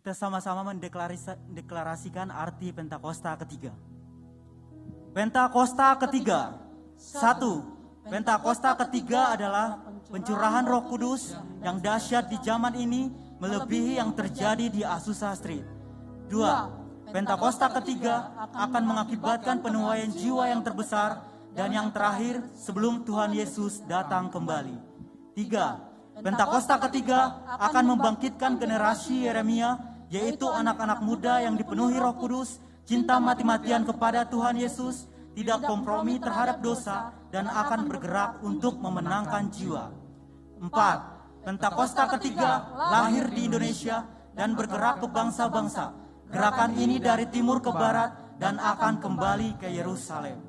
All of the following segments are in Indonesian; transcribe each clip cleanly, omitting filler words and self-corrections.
Kita sama-sama mendeklarasikan arti Pentakosta ketiga. Pentakosta ketiga. 1. Pentakosta ketiga adalah pencurahan Roh Kudus yang dahsyat di zaman ini melebihi yang terjadi di Azusa Street. 2. Pentakosta ketiga akan mengakibatkan penuaian jiwa yang terbesar dan yang terakhir sebelum Tuhan Yesus datang kembali. 3. Pentakosta ketiga akan membangkitkan generasi Yeremia, yaitu anak-anak muda yang dipenuhi Roh Kudus, cinta mati-matian kepada Tuhan Yesus, tidak kompromi terhadap dosa, dan akan bergerak untuk memenangkan jiwa. 4. Pentakosta ketiga lahir di Indonesia dan bergerak ke bangsa-bangsa. Gerakan ini dari timur ke barat dan akan kembali ke Yerusalem.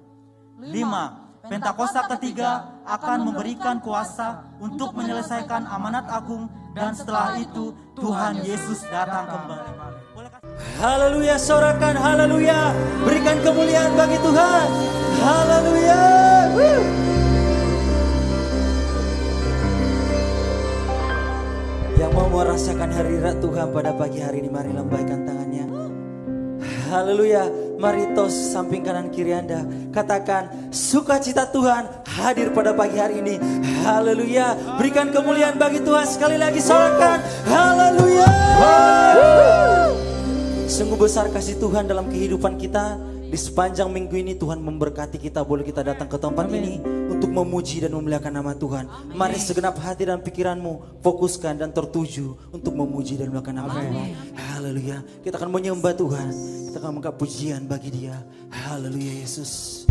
5. Pentakosta ketiga akan memberikan kuasa untuk menyelesaikan amanat agung dan setelah itu Tuhan Yesus datang kembali. Haleluya, sorakan haleluya. Berikan kemuliaan bagi Tuhan. Haleluya. Yang mau merasakan hadirat Tuhan pada pagi hari ini, mari lambaikan tangannya. Haleluya. Mari tos samping kanan kiri Anda. Katakan, sukacita Tuhan hadir pada pagi hari ini. Haleluya. Berikan kemuliaan bagi Tuhan. Sekali lagi sorakan. Haleluya. Sungguh besar kasih Tuhan dalam kehidupan kita. Di sepanjang minggu ini Tuhan memberkati kita. Boleh kita datang ke tempat ini untuk memuji dan memuliakan nama Tuhan. Mari segenap hati dan pikiranmu fokuskan dan tertuju untuk memuji dan memuliakan nama Tuhan. Haleluya. Kita akan menyembah Tuhan. Kita akan mengangkat pujian bagi Dia. Haleluya Yesus.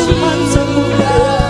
firman sempurna.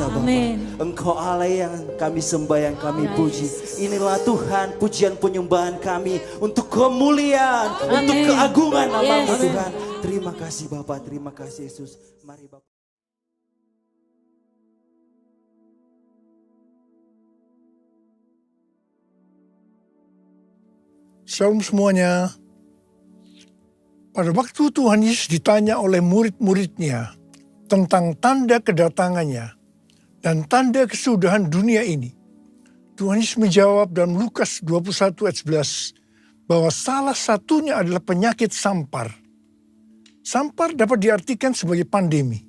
kuasa Bapa. Engkau Allah yang kami sembah, yang kami puji. Inilah Tuhan pujian penyembahan kami untuk kemuliaan, untuk keagungan nama-Mu Tuhan. Terima kasih Bapa, terima kasih Yesus. Mari Bapa. Shalom semuanya. Pada waktu Tuhan Yesus ditanya oleh murid-muridnya tentang tanda kedatangannya dan tanda kesudahan dunia ini, Tuhan Yesus menjawab dalam Lukas 21 ayat 11 bahwa salah satunya adalah penyakit sampar. Sampar dapat diartikan sebagai pandemi.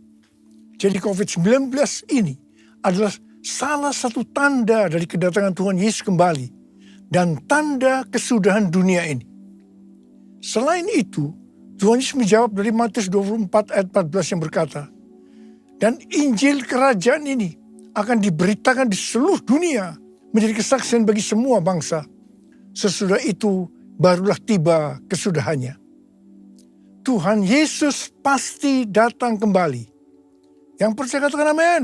Jadi COVID-19 ini adalah salah satu tanda dari kedatangan Tuhan Yesus kembali dan tanda kesudahan dunia ini. Selain itu, Tuhan Yesus menjawab dari Matius 24 ayat 14 yang berkata, dan Injil kerajaan ini akan diberitakan di seluruh dunia menjadi kesaksian bagi semua bangsa. Sesudah itu barulah tiba kesudahannya. Tuhan Yesus pasti datang kembali. Yang percaya katakan amin.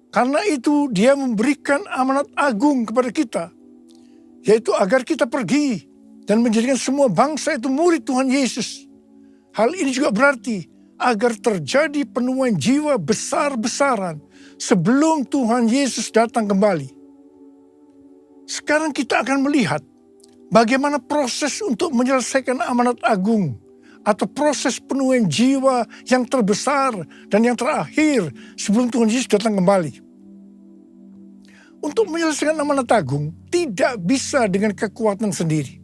Karena itu Dia memberikan amanat agung kepada kita, yaitu agar kita pergi dan menjadikan semua bangsa itu murid Tuhan Yesus. Hal ini juga berarti agar terjadi penemuan jiwa besar-besaran sebelum Tuhan Yesus datang kembali. Sekarang kita akan melihat bagaimana proses untuk menyelesaikan amanat agung atau proses penemuan jiwa yang terbesar dan yang terakhir sebelum Tuhan Yesus datang kembali. Untuk menyelesaikan amanat agung tidak bisa dengan kekuatan sendiri.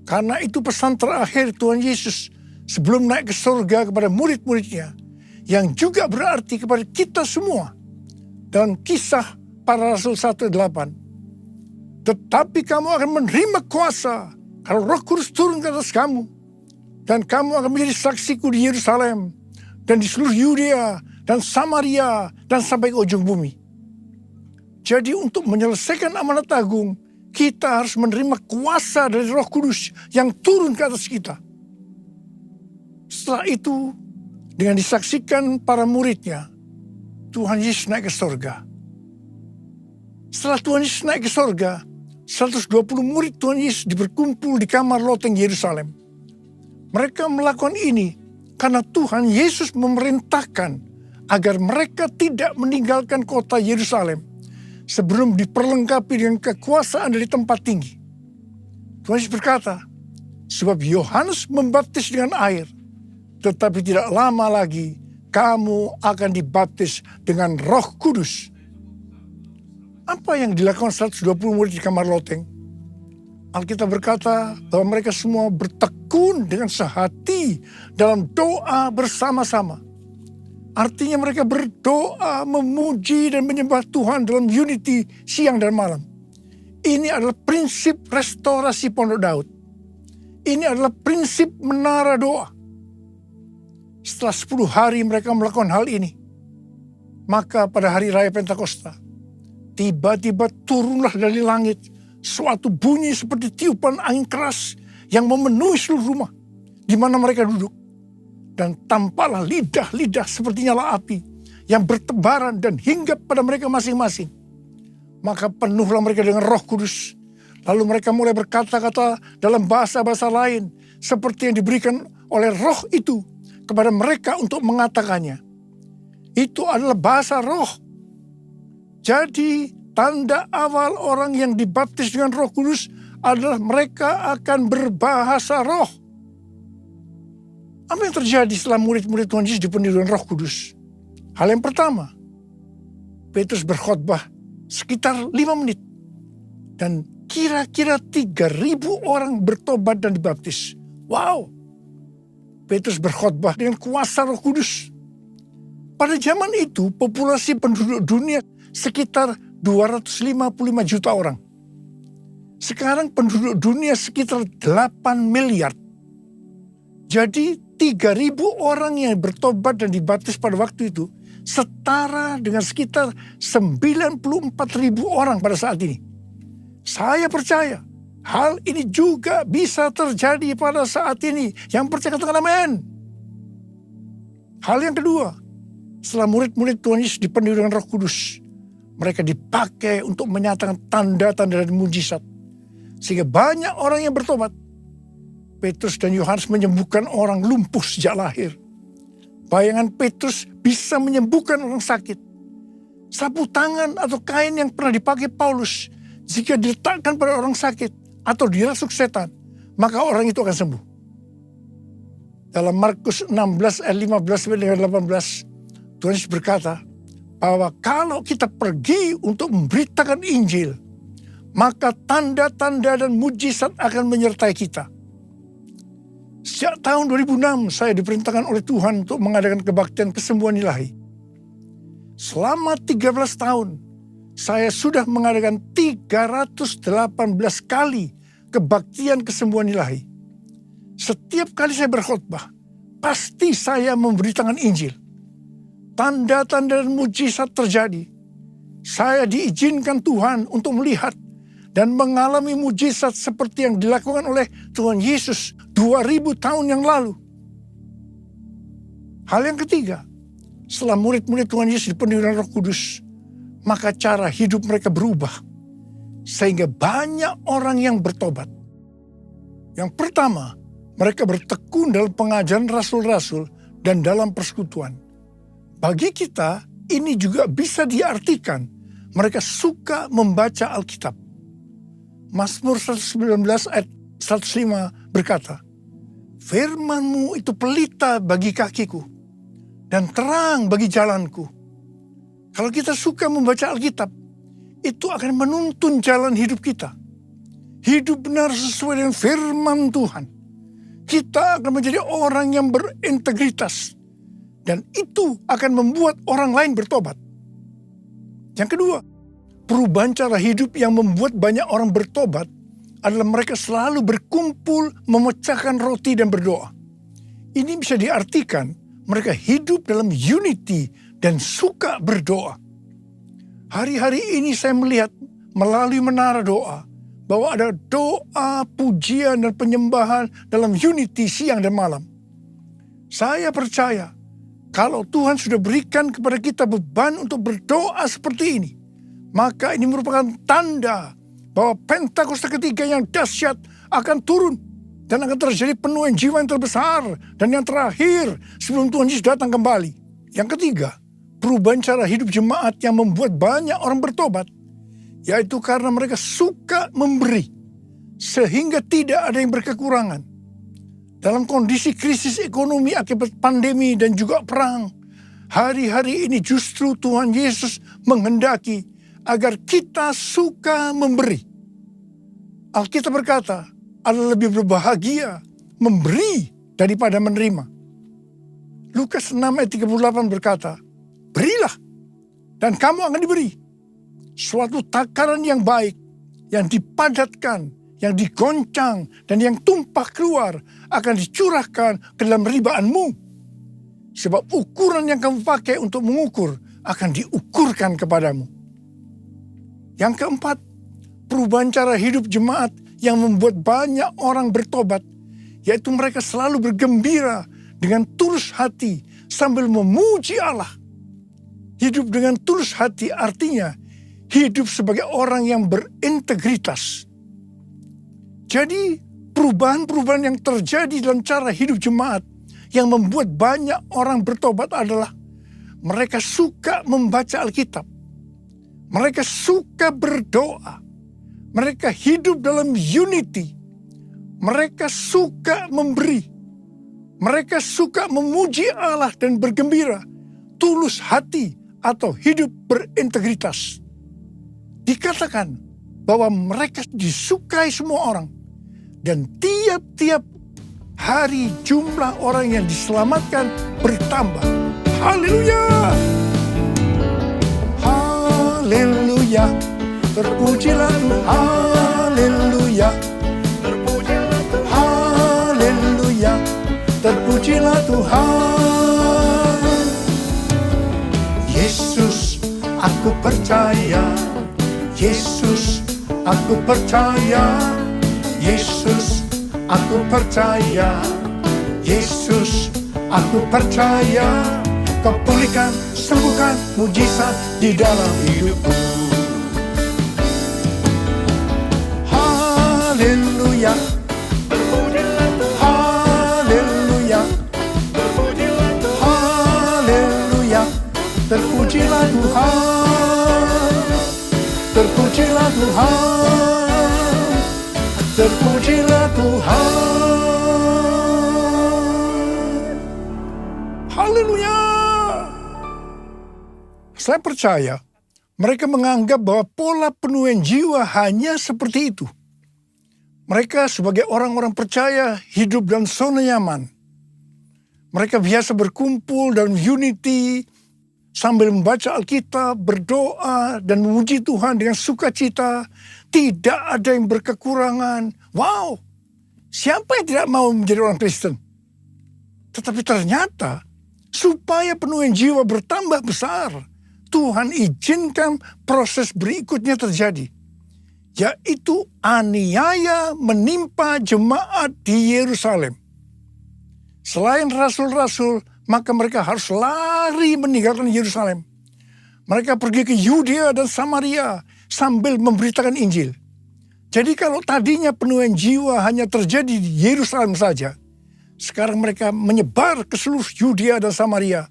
Karena itu pesan terakhir Tuhan Yesus sebelum naik ke surga kepada murid-muridnya, yang juga berarti kepada kita semua. Dalam Kisah Para Rasul 1:8. Tetapi kamu akan menerima kuasa kalau Roh Kudus turun ke atas kamu. Dan kamu akan menjadi saksiku di Yerusalem dan di seluruh Yudea dan Samaria dan sampai ke ujung bumi. Jadi untuk menyelesaikan amanat agung, kita harus menerima kuasa dari Roh Kudus yang turun ke atas kita. Setelah itu, dengan disaksikan para muridnya, Tuhan Yesus naik ke surga. Setelah Tuhan Yesus naik ke surga, 120 murid Tuhan Yesus berkumpul di kamar loteng Yerusalem. Mereka melakukan ini karena Tuhan Yesus memerintahkan agar mereka tidak meninggalkan kota Yerusalem sebelum diperlengkapi dengan kekuasaan dari tempat tinggi. Tuhan Yesus berkata, sebab Yohanes membaptis dengan air, tetapi tidak lama lagi kamu akan dibaptis dengan Roh Kudus. Apa yang dilakukan 120 murid di kamar loteng? Alkitab berkata bahwa mereka semua bertekun dengan sehati dalam doa bersama-sama. Artinya mereka berdoa, memuji dan menyembah Tuhan dalam unity siang dan malam. Ini adalah prinsip restorasi Pondok Daud. Ini adalah prinsip menara doa. Setelah 10 hari mereka melakukan hal ini, maka pada hari raya Pentakosta, tiba-tiba turunlah dari langit suatu bunyi seperti tiupan angin keras yang memenuhi seluruh rumah di mana mereka duduk. Dan tampaklah lidah-lidah seperti nyala api yang bertebaran dan hinggap pada mereka masing-masing. Maka penuhlah mereka dengan Roh Kudus. Lalu mereka mulai berkata-kata dalam bahasa-bahasa lain seperti yang diberikan oleh Roh itu kepada mereka untuk mengatakannya. Itu adalah bahasa Roh. Jadi tanda awal orang yang dibaptis dengan Roh Kudus adalah mereka akan berbahasa Roh. Apa yang terjadi setelah murid-murid Tuhan Yesus dipenuhi dengan Roh Kudus? Hal yang pertama, Petrus berkhotbah sekitar 5 menit. Dan kira-kira 3.000 orang bertobat dan dibaptis. Wow! Petrus berkhotbah dengan kuasa Roh Kudus. Pada zaman itu, populasi penduduk dunia sekitar 255 juta orang. Sekarang penduduk dunia sekitar 8 miliar. Jadi 3.000 orang yang bertobat dan dibaptis pada waktu itu setara dengan sekitar 94.000 orang pada saat ini. Saya percaya hal ini juga bisa terjadi pada saat ini. Yang percaya katakan amin. Hal yang kedua, setelah murid-murid Tuhan Yesus dipenuhi dengan Roh Kudus, mereka dipakai untuk menyatakan tanda-tanda dan mujizat. Sehingga banyak orang yang bertobat. Petrus dan Yohanes menyembuhkan orang lumpuh sejak lahir. Bayangan Petrus bisa menyembuhkan orang sakit. Sapu tangan atau kain yang pernah dipakai Paulus, jika diletakkan pada orang sakit atau dirasuk setan, maka orang itu akan sembuh. Dalam Markus 16 ayat 15-18, Tuhan Yesus berkata bahwa kalau kita pergi untuk memberitakan Injil, maka tanda-tanda dan mujizat akan menyertai kita. Sejak tahun 2006 saya diperintahkan oleh Tuhan untuk mengadakan kebaktian kesembuhan ilahi. Selama 13 tahun saya sudah mengadakan 318 kali kebaktian kesembuhan ilahi. Setiap kali saya berkhotbah, pasti saya memberitakan Injil. Tanda-tanda dan mujizat terjadi. Saya diizinkan Tuhan untuk melihat dan mengalami mujizat seperti yang dilakukan oleh Tuhan Yesus 2000 tahun yang lalu. Hal yang ketiga, setelah murid-murid Tuhan Yesus dipenuhi dengan Roh Kudus, maka cara hidup mereka berubah. Sehingga banyak orang yang bertobat. Yang pertama, mereka bertekun dalam pengajaran rasul-rasul dan dalam persekutuan. Bagi kita, ini juga bisa diartikan mereka suka membaca Alkitab. Mazmur 119 ayat 105 berkata, "Firman-Mu itu pelita bagi kakiku dan terang bagi jalanku." Kalau kita suka membaca Alkitab, itu akan menuntun jalan hidup kita. Hidup benar sesuai dengan firman Tuhan. Kita akan menjadi orang yang berintegritas. Dan itu akan membuat orang lain bertobat. Yang kedua, perubahan cara hidup yang membuat banyak orang bertobat adalah mereka selalu berkumpul, memecahkan roti dan berdoa. Ini bisa diartikan mereka hidup dalam unity dan suka berdoa. Hari-hari ini saya melihat melalui menara doa bahwa ada doa, pujian, dan penyembahan dalam unity siang dan malam. Saya percaya kalau Tuhan sudah berikan kepada kita beban untuk berdoa seperti ini, maka ini merupakan tanda bahwa Pentakosta ketiga yang dahsyat akan turun dan akan terjadi penuaian jiwa yang terbesar dan yang terakhir sebelum Tuhan Yesus datang kembali. Yang ketiga, perubahan cara hidup jemaat yang membuat banyak orang bertobat, yaitu karena mereka suka memberi sehingga tidak ada yang berkekurangan. Dalam kondisi krisis ekonomi akibat pandemi dan juga perang, hari-hari ini justru Tuhan Yesus menghendaki agar kita suka memberi. Alkitab berkata, adalah lebih berbahagia memberi daripada menerima. Lukas 6 ayat 38 berkata, "Berilah dan kamu akan diberi. Suatu takaran yang baik, yang dipadatkan, yang digoncang, dan yang tumpah keluar akan dicurahkan ke dalam ribaanmu. Sebab ukuran yang kamu pakai untuk mengukur akan diukurkan kepadamu." Yang keempat, perubahan cara hidup jemaat yang membuat banyak orang bertobat, yaitu mereka selalu bergembira dengan tulus hati sambil memuji Allah. Hidup dengan tulus hati artinya hidup sebagai orang yang berintegritas. Jadi perubahan-perubahan yang terjadi dalam cara hidup jemaat yang membuat banyak orang bertobat adalah mereka suka membaca Alkitab. Mereka suka berdoa. Mereka hidup dalam unity. Mereka suka memberi. Mereka suka memuji Allah dan bergembira. Tulus hati atau hidup berintegritas. Dikatakan bahwa mereka disukai semua orang. Dan tiap-tiap hari jumlah orang yang diselamatkan bertambah. Haleluya! Haleluya! Terpujilah Tuhan. Haleluya! Terpujilah Tuhan. Haleluya! Terpujilah Tuhan. Yesus, aku percaya. Yesus, aku percaya. Yesus, aku percaya. Yesus, aku percaya. Kau pulihkan, sembuhkan, mujizat di dalam hidupku. Haleluya, haleluya, haleluya. Terpujilah Tuhan, terpujilah Tuhan, terpujilah Tuhan. Haleluya. Saya percaya mereka menganggap bahwa pola penuaian jiwa hanya seperti itu. Mereka sebagai orang-orang percaya hidup dalam zona nyaman. Mereka biasa berkumpul dalam unity sambil membaca Alkitab, berdoa, dan memuji Tuhan dengan sukacita. Tidak ada yang berkekurangan. Wow, siapa yang tidak mau menjadi orang Kristen? Tetapi ternyata supaya penuaian jiwa bertambah besar, Tuhan izinkan proses berikutnya terjadi, yaitu aniaya menimpa jemaat di Yerusalem. Selain rasul-rasul, maka mereka harus lari meninggalkan Yerusalem. Mereka pergi ke Yudea dan Samaria sambil memberitakan Injil. Jadi kalau tadinya penuaian jiwa hanya terjadi di Yerusalem saja, sekarang mereka menyebar ke seluruh Yudea dan Samaria.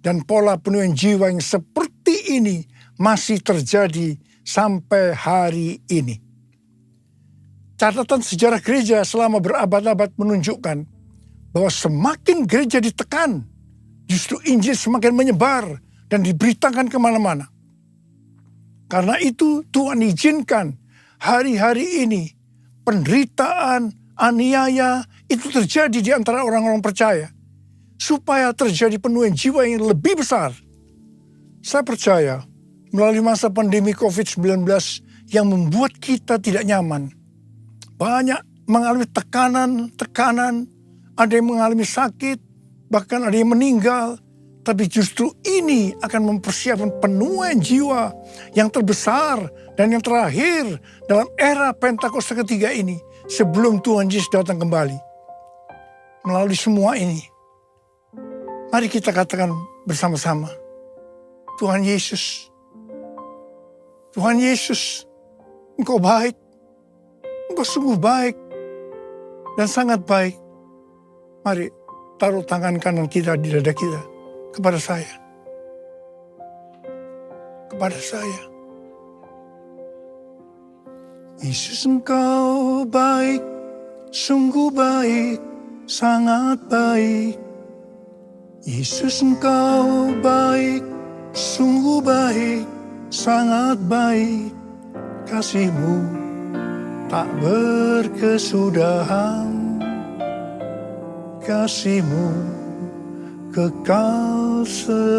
Dan pola penuaian jiwa yang seperti ini masih terjadi sampai hari ini. Catatan sejarah gereja selama berabad-abad menunjukkan bahwa semakin gereja ditekan, justru Injil semakin menyebar dan diberitakan kemana-mana. Karena itu Tuhan izinkan hari-hari ini penderitaan, aniaya itu terjadi di antara orang-orang percaya, supaya terjadi penuaian jiwa yang lebih besar. Saya percaya melalui masa pandemi COVID-19 yang membuat kita tidak nyaman, banyak mengalami tekanan, ada yang mengalami sakit, bahkan ada yang meninggal. Tapi justru ini akan mempersiapkan penuaian jiwa yang terbesar dan yang terakhir dalam era Pentakosta ketiga ini, sebelum Tuhan Yesus datang kembali. Melalui semua ini, mari kita katakan bersama-sama, Tuhan Yesus, Tuhan Yesus, Engkau baik, Engkau sungguh baik dan sangat baik. Mari taruh tangan kanan kita di dada kita kepada saya. Kepada saya. Yesus, Engkau baik, sungguh baik, sangat baik. Yesus, Engkau baik, sungguh baik, sangat baik. Kasih-Mu tak berkesudahan. Kasih-Mu kekal selamanya.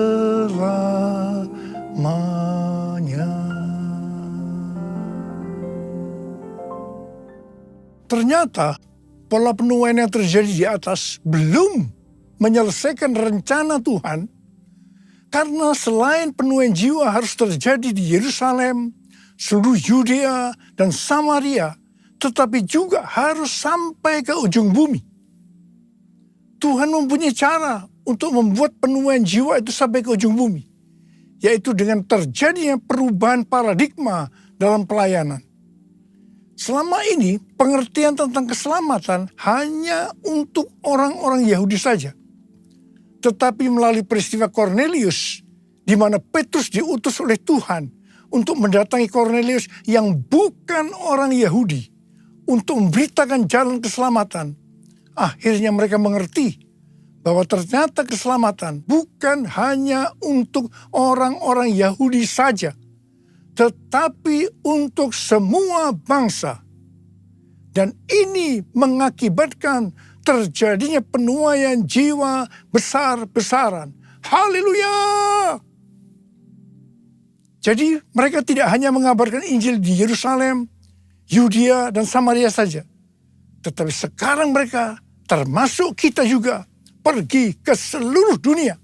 Ternyata pola penuaian yang terjadi di atas belum menyelesaikan rencana Tuhan, karena selain penuaian jiwa harus terjadi di Yerusalem, seluruh Yudea dan Samaria, tetapi juga harus sampai ke ujung bumi. Tuhan mempunyai cara untuk membuat penuaian jiwa itu sampai ke ujung bumi, yaitu dengan terjadinya perubahan paradigma dalam pelayanan. Selama ini pengertian tentang keselamatan hanya untuk orang-orang Yahudi saja. Tetapi melalui peristiwa Kornelius, di mana Petrus diutus oleh Tuhan untuk mendatangi Kornelius yang bukan orang Yahudi, untuk memberitakan jalan keselamatan, akhirnya mereka mengerti bahwa ternyata keselamatan bukan hanya untuk orang-orang Yahudi saja, tetapi untuk semua bangsa. Dan ini mengakibatkan terjadinya penuaian jiwa besar-besaran. Haleluya! Jadi mereka tidak hanya mengabarkan Injil di Yerusalem, Yudea, dan Samaria saja. Tetapi sekarang mereka, termasuk kita juga, pergi ke seluruh dunia.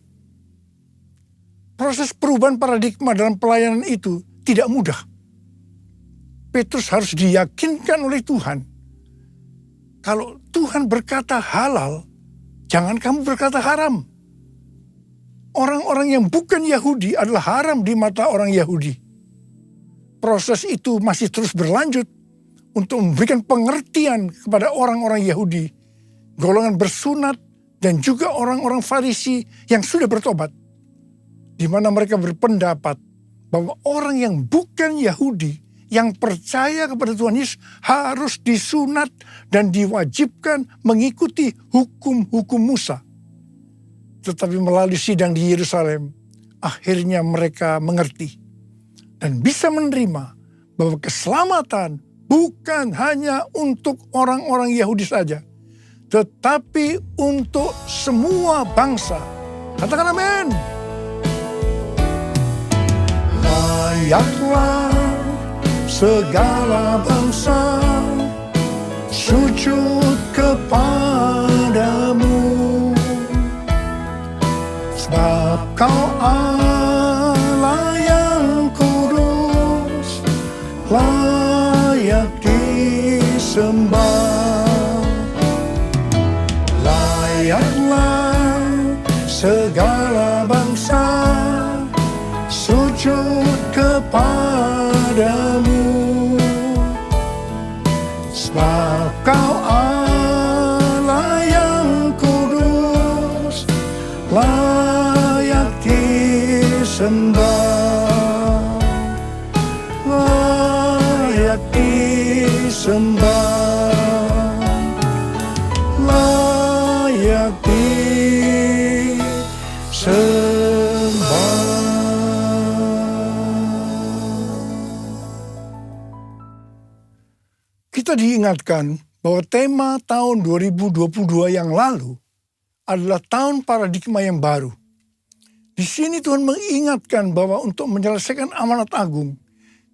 Proses perubahan paradigma dalam pelayanan itu tidak mudah. Petrus harus diyakinkan oleh Tuhan. Kalau Tuhan berkata halal, jangan kamu berkata haram. orang-orang yang bukan Yahudi adalah haram di mata orang Yahudi. Proses itu masih terus berlanjut untuk memberikan pengertian kepada orang-orang Yahudi, golongan bersunat, dan juga orang-orang Farisi yang sudah bertobat, di mana mereka berpendapat bahwa orang yang bukan Yahudi yang percaya kepada Tuhan Yesus harus disunat dan diwajibkan mengikuti hukum-hukum Musa. Tetapi melalui sidang di Yerusalem, akhirnya mereka mengerti dan bisa menerima bahwa keselamatan bukan hanya untuk orang-orang Yahudi saja, tetapi untuk semua bangsa. Katakan amin. Layaklah segala bangsa sujud kepadamu, sebab kau Allah yang kudus, layak disembah. Layaklah segala bangsa sujud kepadamu, sebab kau Allah yang kudus, layak disembah, layak disembah, layak disembah. Kita diingatkan bahwa tema tahun 2022 yang lalu adalah tahun paradigma yang baru. Di sini Tuhan mengingatkan bahwa untuk menyelesaikan amanat agung,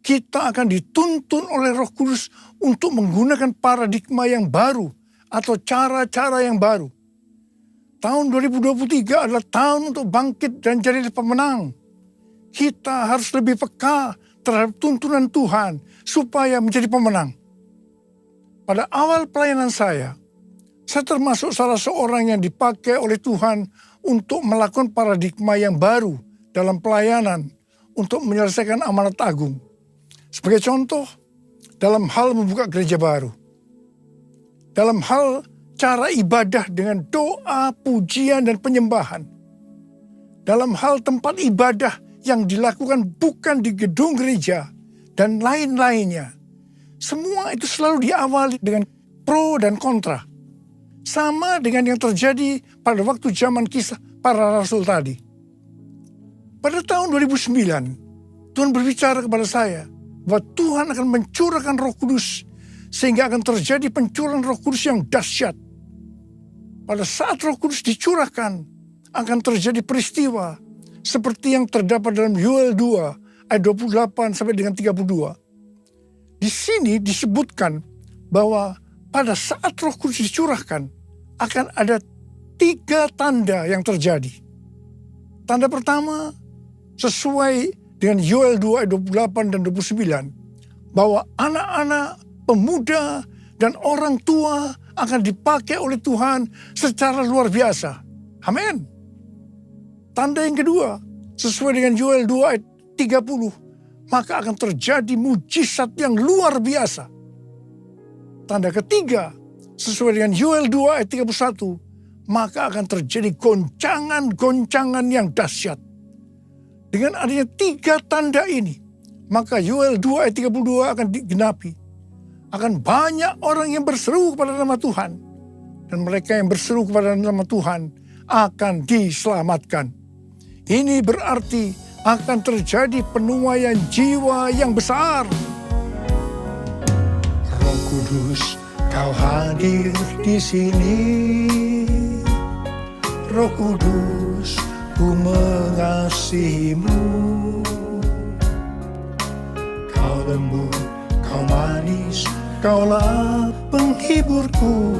kita akan dituntun oleh Roh Kudus untuk menggunakan paradigma yang baru atau cara-cara yang baru. Tahun 2023 adalah tahun untuk bangkit dan jadi pemenang. Kita harus lebih peka terhadap tuntunan Tuhan supaya menjadi pemenang. Pada awal pelayanan saya termasuk salah seorang yang dipakai oleh Tuhan untuk melakukan paradigma yang baru dalam pelayanan untuk menyelesaikan amanat agung. Sebagai contoh, dalam hal membuka gereja baru. Dalam hal cara ibadah dengan doa, pujian, dan penyembahan. Dalam hal tempat ibadah yang dilakukan bukan di gedung gereja dan lain-lainnya. Semua itu selalu diawali dengan pro dan kontra. Sama dengan yang terjadi pada waktu zaman kisah para rasul tadi. Pada tahun 2009, Tuhan berbicara kepada saya bahwa Tuhan akan mencurahkan Roh Kudus sehingga akan terjadi pencurahan Roh Kudus yang dahsyat. Pada saat Roh Kudus dicurahkan, akan terjadi peristiwa seperti yang terdapat dalam Yoel 2 ayat 28 sampai dengan 32. Di sini disebutkan bahwa pada saat Roh Kudus dicurahkan akan ada 3 tanda yang terjadi. Tanda pertama sesuai dengan Yoel 2 ayat 28 dan 29 bahwa anak-anak, pemuda, dan orang tua akan dipakai oleh Tuhan secara luar biasa. Amin. Tanda yang kedua sesuai dengan Yoel 2 ayat 30 maka akan terjadi mujizat yang luar biasa. Tanda ketiga, sesuai dengan Yoel 2 ayat 31, maka akan terjadi goncangan-goncangan yang dahsyat. Dengan adanya 3 tanda ini, maka Yoel 2 ayat 32 akan digenapi. Akan banyak orang yang berseru kepada nama Tuhan. Dan mereka yang berseru kepada nama Tuhan akan diselamatkan. Ini berarti akan terjadi penuaian jiwa yang besar. Roh Kudus, Kau hadir di sini. Roh Kudus, ku mengasihimu. Kau lembut, Kau manis, Kaulah penghiburku,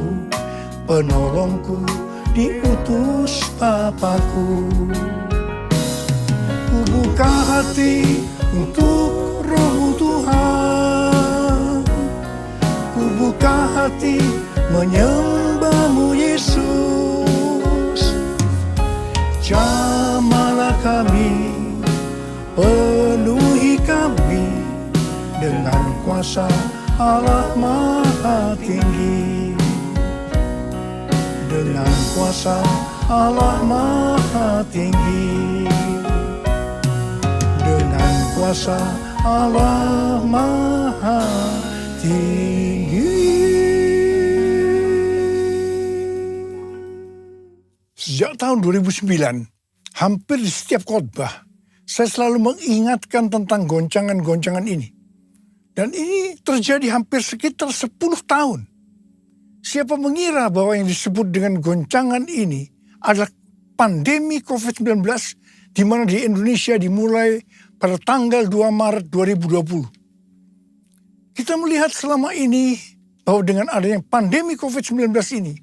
penolongku, diutus Bapakku. Ku buka hati untuk Roh Tuhan. Ku buka hati menyembah-Mu Yesus. Jamah dengan kuasa Allah Maha Tinggi. Dengan kuasa Allah Maha Tinggi. Dengan kuasa Allah Maha Tinggi. Sejak tahun 2009, hampir di setiap khotbah, saya selalu mengingatkan tentang goncangan-goncangan ini. Dan ini terjadi hampir sekitar 10 tahun. Siapa mengira bahwa yang disebut dengan goncangan ini adalah pandemi COVID-19 di mana di Indonesia dimulai pada tanggal 2 Maret 2020. Kita melihat selama ini bahwa dengan adanya pandemi COVID-19 ini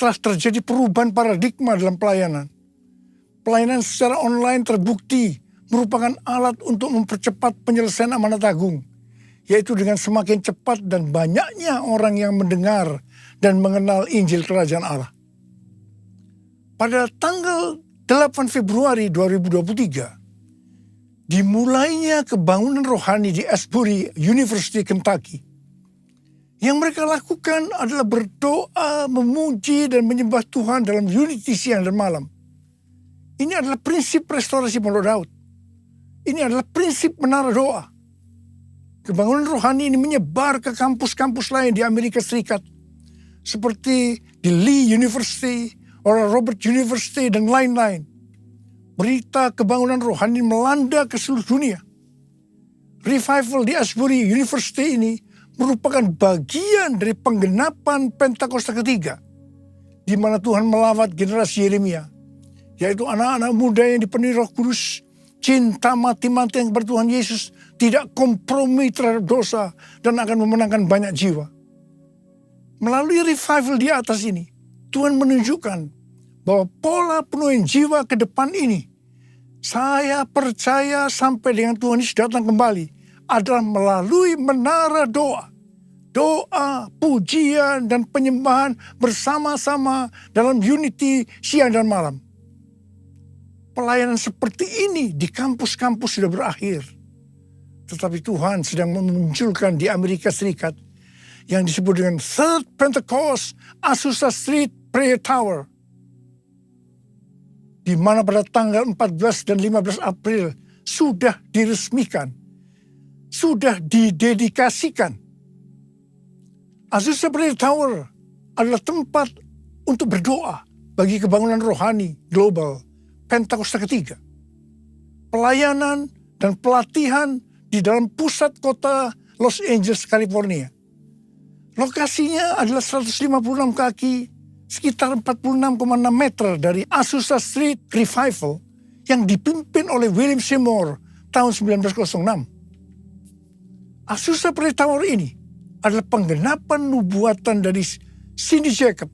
telah terjadi perubahan paradigma dalam pelayanan. Pelayanan secara online terbukti merupakan alat untuk mempercepat penyelesaian amanat agung, yaitu dengan semakin cepat dan banyaknya orang yang mendengar dan mengenal Injil Kerajaan Allah. Pada tanggal 8 Februari 2023, dimulainya kebangunan rohani di Asbury University, Kentucky. Yang mereka lakukan adalah berdoa, memuji, dan menyembah Tuhan dalam unity siang dan malam. Ini adalah prinsip restorasi Pondok Daud. Ini adalah prinsip menara doa. Kebangunan rohani ini menyebar ke kampus-kampus lain di Amerika Serikat, seperti di Lee University, Oral Roberts University, dan lain-lain. Berita kebangunan rohani melanda ke seluruh dunia. Revival di Asbury University ini merupakan bagian dari penggenapan Pentakosta ketiga, di mana Tuhan melawat generasi Yeremia, yaitu anak-anak muda yang dipenuhi Roh Kudus, cinta mati-matian kepada Tuhan Yesus, tidak kompromi terhadap dosa, dan akan memenangkan banyak jiwa. Melalui revival di atas ini, Tuhan menunjukkan bahwa pola penuhin jiwa ke depan ini, saya percaya sampai dengan Tuhan Yesus datang kembali, adalah melalui menara doa. Doa, pujian, dan penyembahan bersama-sama dalam unity siang dan malam. Pelayanan seperti ini di kampus-kampus sudah berakhir. Tetapi Tuhan sedang memunculkan di Amerika Serikat yang disebut dengan Third Pentecost Azusa Street Prayer Tower. Di mana pada tanggal 14 dan 15 April sudah diresmikan, sudah didedikasikan. Azusa Prayer Tower adalah tempat untuk berdoa bagi kebangunan rohani global Pentakosta ketiga. Pelayanan dan pelatihan di dalam pusat kota Los Angeles, California. Lokasinya adalah 156 kaki, sekitar 46,6 meter dari Azusa Street Revival yang dipimpin oleh William Seymour tahun 1906. Azusa Prayer Tower ini adalah penggenapan nubuatan dari Cindy Jacob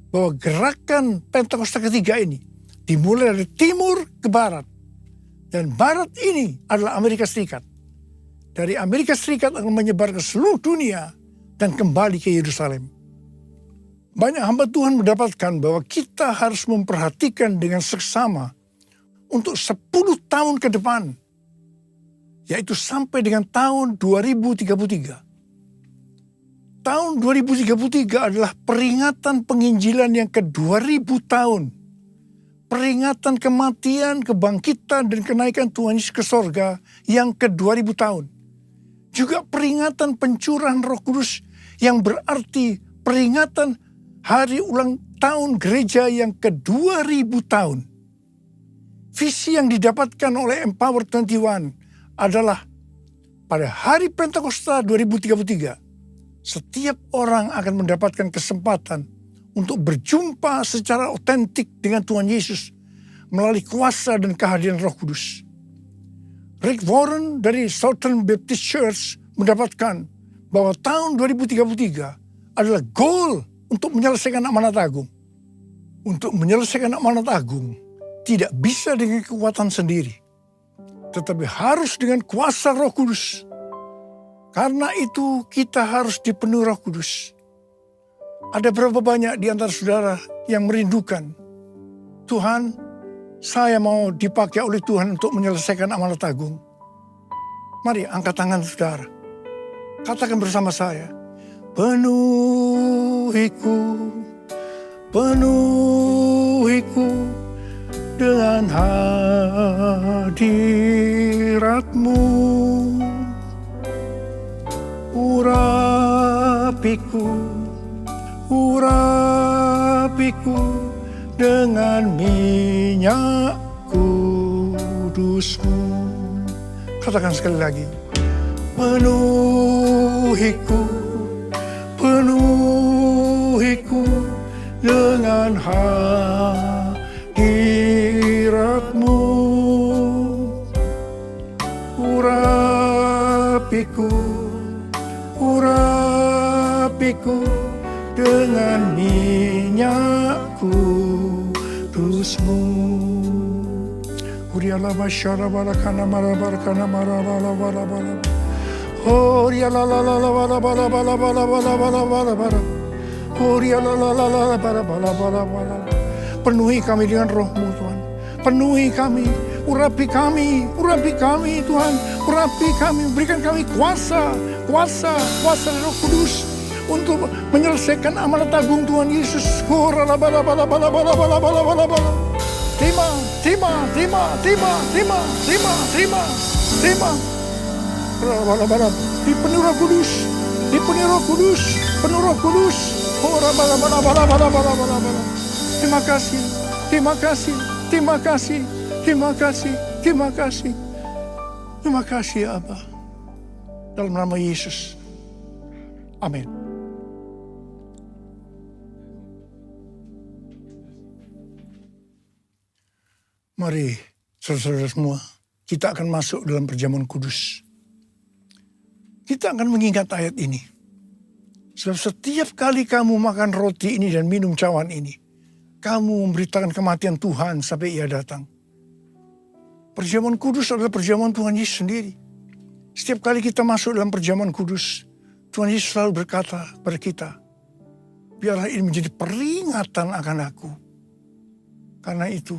bahwa gerakan Pentakosta ketiga ini dimulai dari timur ke barat. Dan barat ini adalah Amerika Serikat. Dari Amerika Serikat akan menyebar ke seluruh dunia dan kembali ke Yerusalem. Banyak hamba Tuhan mendapatkan bahwa kita harus memperhatikan dengan seksama untuk 10 tahun ke depan, yaitu sampai dengan tahun 2033. Tahun 2033 adalah peringatan penginjilan yang ke-2000 tahun. Peringatan kematian, kebangkitan, dan kenaikan Tuhan Yesus ke sorga yang ke-2000 tahun. Juga peringatan pencurahan Roh Kudus yang berarti peringatan hari ulang tahun gereja yang ke-2000 tahun. Visi yang didapatkan oleh Empower 21 adalah pada hari Pentakosta 2033, setiap orang akan mendapatkan kesempatan untuk berjumpa secara otentik dengan Tuhan Yesus melalui kuasa dan kehadiran Roh Kudus. Rick Warren dari Southern Baptist Church mendapatkan bahwa tahun 2033 adalah goal untuk menyelesaikan amanat agung. Untuk menyelesaikan amanat agung tidak bisa dengan kekuatan sendiri, tetapi harus dengan kuasa Roh Kudus. Karena itu kita harus dipenuhi Roh Kudus. Ada berapa banyak di antara saudara yang merindukan, Tuhan, saya mau dipakai oleh Tuhan untuk menyelesaikan amanat agung. Mari angkat tangan saudara. Katakan bersama saya. Penuhiku, penuhiku dengan hadirat-Mu. Urapiku, urapiku dengan minyak kudus-Mu. Katakan sekali lagi. Penuhiku, penuhiku dengan hadirat-Mu. Urapiku, urapiku dengan minyak kudus-Mu. Uriala masyara barakana marabarakana marabala. Uriala la la la bala bala bala bala bala bala bala bala. Uriala la la la bala bala bala bala. Penuhi kami dengan roh-Mu Tuhan. Penuhi kami, urapi kami Tuhan. Urapi kami, berikan kami kuasa dari Roh Kudus untuk menyelesaikan amanat agung Tuhan Yesus. Uriala bala bala bala bala bala bala bala bala. Terima. Dipenuhi Roh Kudus, penuh Roh Kudus. Terima kasih Aba. Dalam nama Yesus. Amin. Mari saudara-saudara semua, kita akan masuk dalam perjamuan kudus. Kita akan mengingat ayat ini. Sebab setiap kali kamu makan roti ini dan minum cawan ini, kamu memberitakan kematian Tuhan sampai Ia datang. Perjamuan kudus adalah perjamuan Tuhan Yesus sendiri. Setiap kali kita masuk dalam perjamuan kudus, Tuhan Yesus selalu berkata kepada kita, biarlah ini menjadi peringatan akan aku. Karena itu,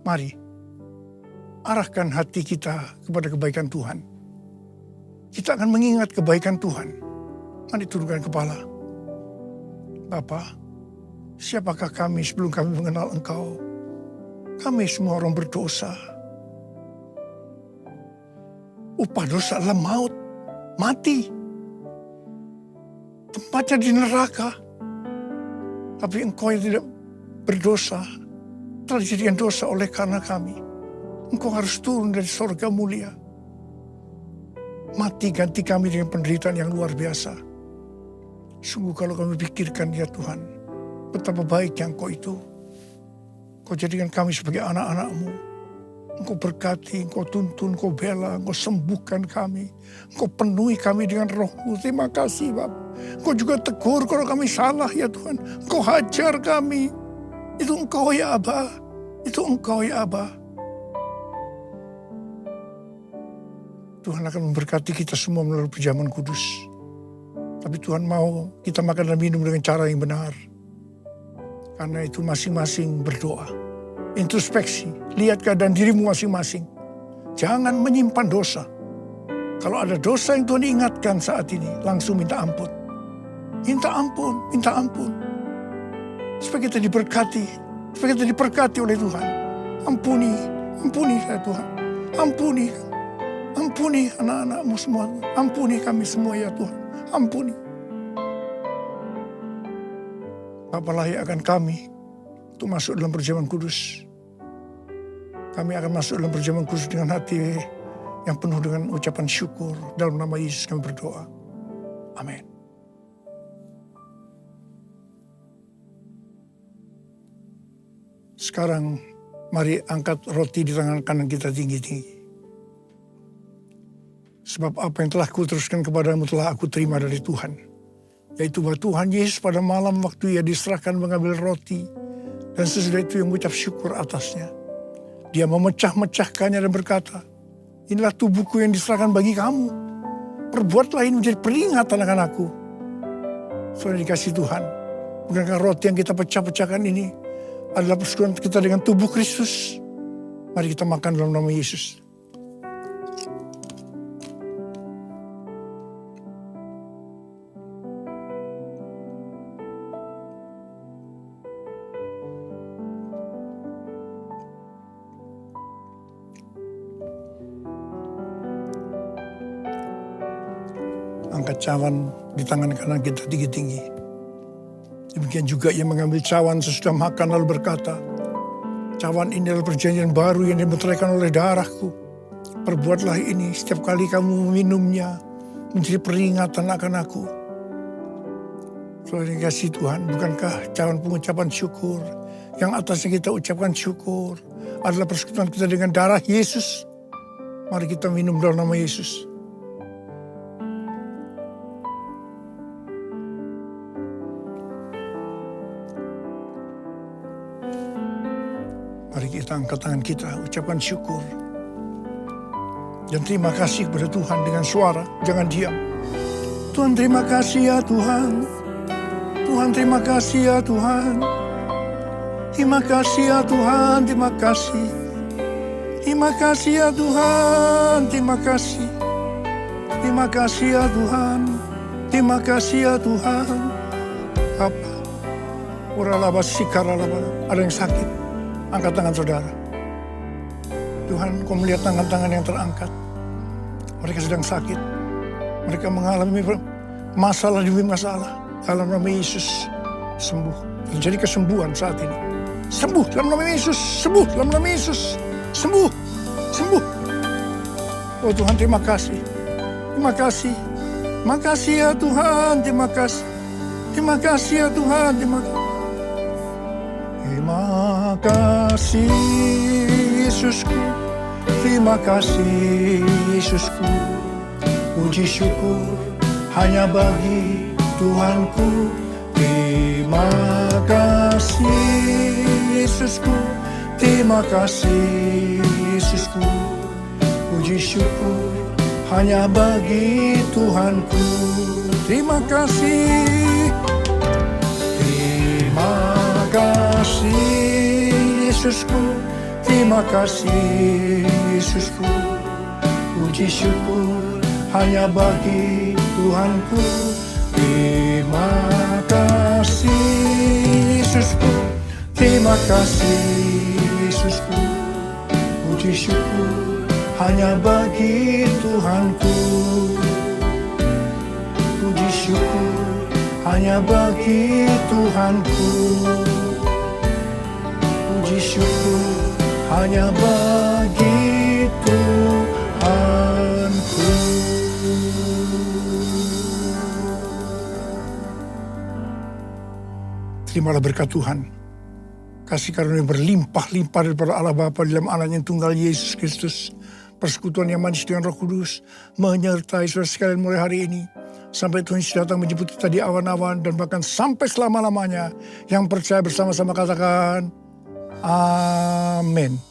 mari arahkan hati kita kepada kebaikan Tuhan. Kita akan mengingat kebaikan Tuhan. Mari turunkan kepala. Bapa, siapakah kami sebelum kami mengenal Engkau? Kami semua orang berdosa. Upah dosa adalah maut, mati. Tempatnya di neraka. Tapi Engkau yang tidak berdosa telah dijadikan dosa oleh karena kami. Engkau harus turun dari surga mulia. Mati ganti kami dengan penderitaan yang luar biasa. Sungguh kalau kami pikirkan ya Tuhan, betapa baiknya Engkau itu. Engkau jadikan kami sebagai anak-anak-Mu. Engkau berkati, Engkau tuntun, Engkau bela, Engkau sembuhkan kami. Engkau penuhi kami dengan Roh-Mu. Terima kasih Bapak. Engkau juga tegur kalau kami salah ya Tuhan. Engkau hajar kami. Itu Engkau ya Aba. Itu Engkau ya Aba. Tuhan akan memberkati kita semua melalui perjamuan kudus. Tapi Tuhan mau kita makan dan minum dengan cara yang benar. Karena itu masing-masing berdoa. Introspeksi, lihat keadaan dirimu masing-masing. Jangan menyimpan dosa. Kalau ada dosa yang Tuhan ingatkan saat ini, langsung minta ampun. Minta ampun, minta ampun. Supaya kita diberkati, supaya kita diberkati oleh Tuhan. Ampuni ya Tuhan. Ampuni anak-anak-Mu semua. Ampuni kami semua ya Tuhan. Ampuni. Bapa layakkan kami untuk masuk dalam perjamuan kudus. Kami akan masuk dalam perjamuan kudus dengan hati yang penuh dengan ucapan syukur. Dalam nama Yesus kami berdoa. Amin. Sekarang mari angkat roti di tangan kanan kita tinggi-tinggi. Sebab apa yang telah kuteruskan kepadamu telah aku terima dari Tuhan. Yaitu bahwa Tuhan Yesus pada malam waktu Ia diserahkan mengambil roti. Dan sesudah itu yang mengucap syukur atasnya. Dia memecah-mecahkannya dan berkata, inilah tubuhku yang diserahkan bagi kamu. Perbuatlah ini menjadi peringatan akan aku. Saudara dikasih Tuhan. Bukankah roti yang kita pecah-pecahkan ini adalah persekutuan kita dengan tubuh Kristus. Mari kita makan dalam nama Yesus. angkat cawan di tangan kanan kita tinggi-tinggi. Demikian juga ia mengambil cawan sesudah makan lalu berkata, cawan ini adalah perjanjian baru yang dimeteraikan oleh darahku. Perbuatlah ini setiap kali kamu meminumnya menjadi peringatan akan aku. Saudara yang kasih Tuhan, bukankah cawan pengucapan syukur yang atasnya kita ucapkan syukur adalah persekutuan kita dengan darah Yesus? Mari kita minum dalam nama Yesus. Mari kita angkat tangan kita, ucapkan syukur. Dan terima kasih kepada Tuhan dengan suara, jangan diam. Tuhan terima kasih ya Tuhan. Tuhan terima kasih ya Tuhan. Terima kasih ya Tuhan, terima kasih. Terima kasih ya Tuhan, terima kasih. Terima kasih ya Tuhan. Terima kasih ya Tuhan. Apa? Uralaba sikaralaba. Ada yang sakit? Angkat tangan saudara. Tuhan, Kau melihat tangan-tangan yang terangkat. Mereka sedang sakit. Mereka mengalami masalah demi masalah. Dalam nama Yesus, sembuh. Terjadi kesembuhan saat ini. Sembuh dalam nama Yesus. Sembuh dalam nama Yesus. Sembuh. Sembuh. Oh Tuhan, terima kasih. Terima kasih. Terima kasih ya Tuhan. Terima kasih. Terima kasih ya Tuhan. Terima kasih. Terima kasih Yesusku. Terima kasih Yesusku. Puji syukur hanya bagi Tuhanku. Terima kasih Yesusku. Terima kasih Yesusku. Puji syukur hanya bagi Tuhanku. Terima kasih. Terima kasih Yesusku. Terima kasih Yesusku. Puji syukur hanya bagi Tuhanku. Terima kasih Yesusku. Terima kasih Yesusku. Puji syukur hanya bagi Tuhanku. Puji syukur hanya bagi Tuhanku. Puji syukur hanya bagi Tuhanku. Terimalah berkat Tuhan. Kasih karunia berlimpah-limpah daripada Allah Bapa dalam Anaknya yang tunggal Yesus Kristus. Persekutuan yang manis dengan Roh Kudus menyertai saudara sekalian mulai hari ini. Sampai Tuhan Yesus datang menjemput kita di awan-awan dan bahkan sampai selama-lamanya. Yang percaya bersama-sama katakan, Amin.